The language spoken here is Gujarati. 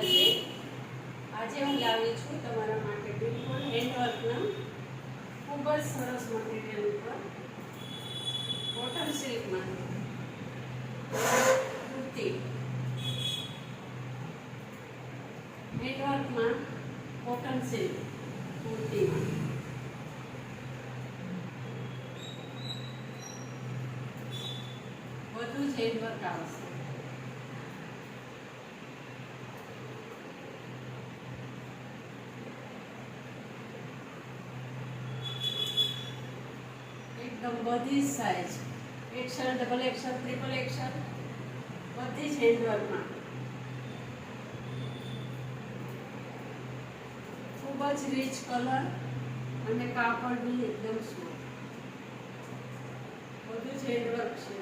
માતાજી. આજે હું લાવી છું તમારા માટે બિલકુલ હેન્ડવર્કના ખૂબ જ સરસ મટીરિયલ ઉપર કોટન સિલ્કમાં કુર્તી, હેન્ડવર્કમાં કોટન સિલ્ક કુર્તીમાં બધું જ હેન્ડવર્ક આવશે. એકદમ બધી સાઇઝ, XL, XXL, XXL બધી જ હેન્ડવર્કમાં ખૂબ જ રીચ કલર અને કાપડ બી એકદમ સ્મૂથ, બધું જ હેન્ડવર્ક છે.